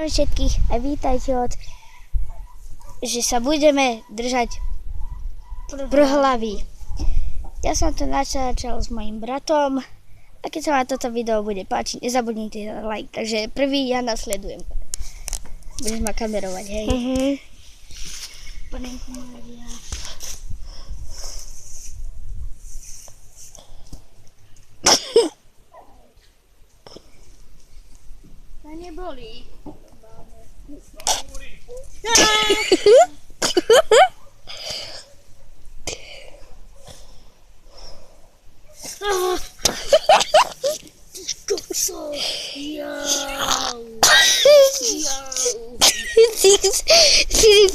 Všetkých a vítajte že sa budeme držať prhlavy. Ja som to natáčal s mojim bratom a keď sa vám toto video bude páčiť, nezabudnite na like. Takže prvý ja nasledujem. Budeš ma kamerovať, hej? Panenku Mária. To nebolí.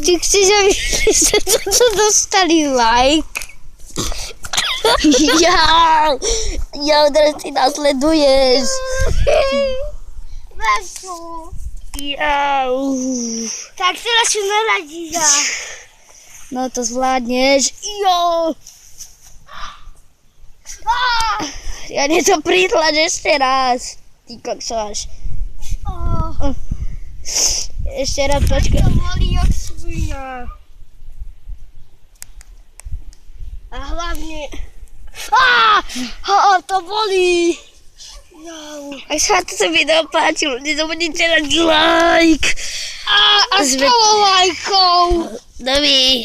Ty chceš, aby sa toto dostali like? Ja, teraz ty nasleduješ. Tak teraz si naradí za. No to zvládneš. Ja nie to pritlač ešte raz. Ty koksoš. Ešte raz počkaj. To bolí jak svinia. A hlavne. To bolí. Ak sa vám toto video páčilo, nezabudnite dať like. A 100 lajkov. Dobrý.